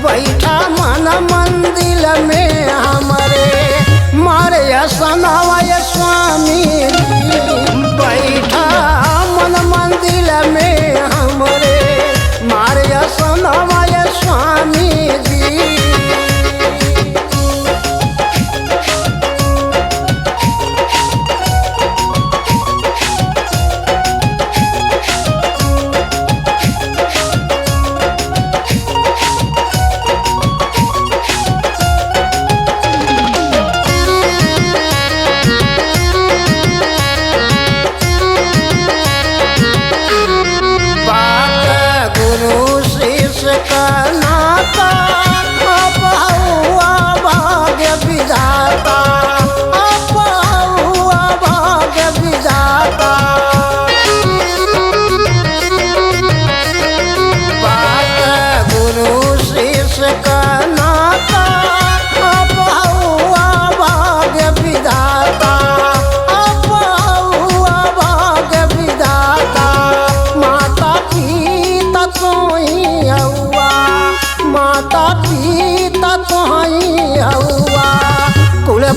बैठा मन मंदिर में हमरे मारे सनवाय स्वामी बैठा मन मंदिर में हमरे मारे सनवाय स्वामी जी।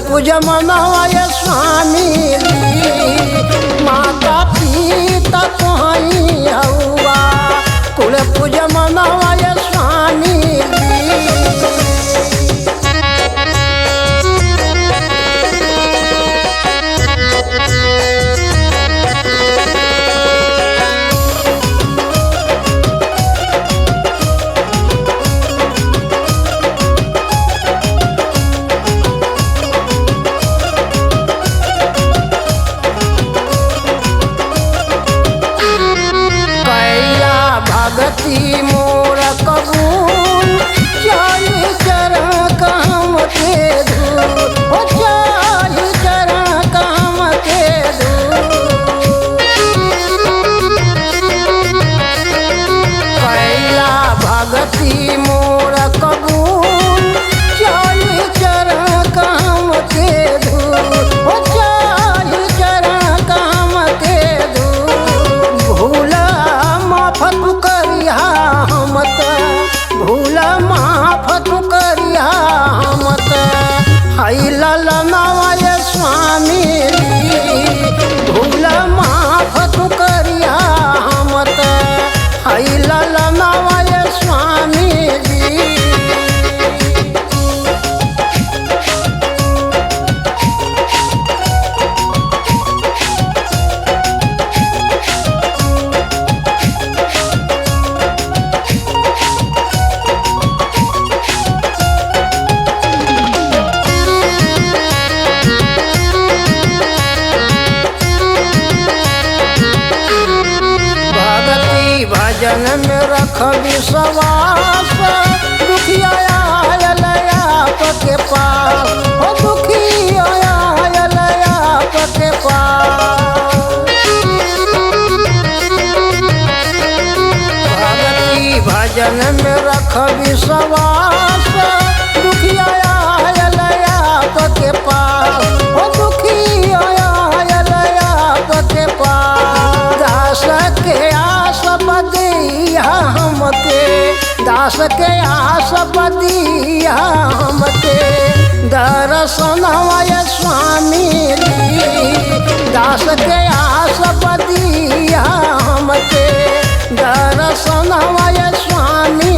पूजा मनवाय स्वामी माता पिता तुहई हौआ कुल पूजा मनवाय स्वामी। भगती मोर कबूल चाली चरण काम के धूल हो चाली चरण काम के धूल कैला भगती मोर कबूल चाली चरण काम के धूल हो चाली चरण काम के धूल। भूला माफत भूल माफ तू करिया हमत हई ललनवाय स्वामी भूल माफ तू करिया हमत हई ललनवाय स्वामी जी। भजन में रख विश्वास दुखिया आयल आपके पास हो दुखिया आयल आपके पास। भगती भजन में रख विश्वास दुखिया आयल आपके पास हो दुखिया आयल आपके पास। दास के आस बदिया हमके दास के आस बदिया हमके दर्शनवाय स्वामी दास के आस बदिया हमके दर्शनवाय स्वामी।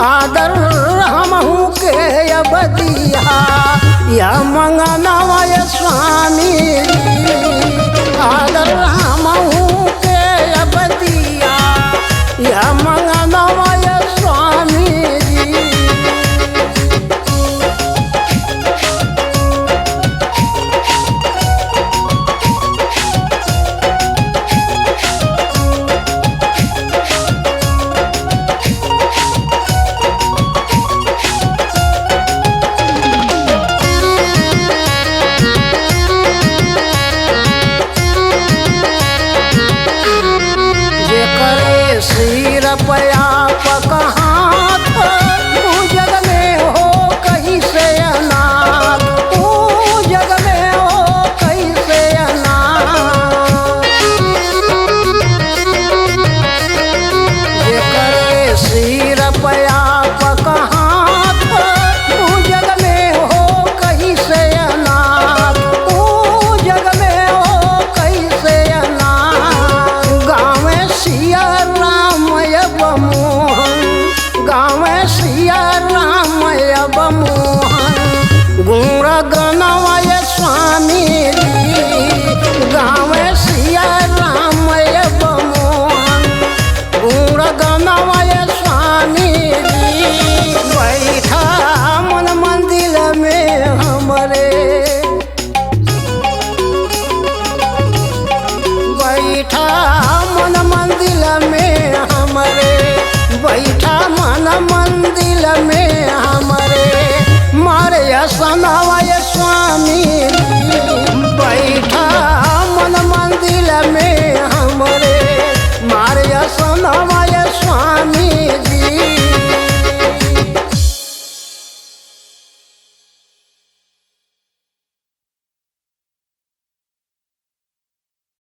आदर हमहू के अब दिया, यह मंगनवा स्वामी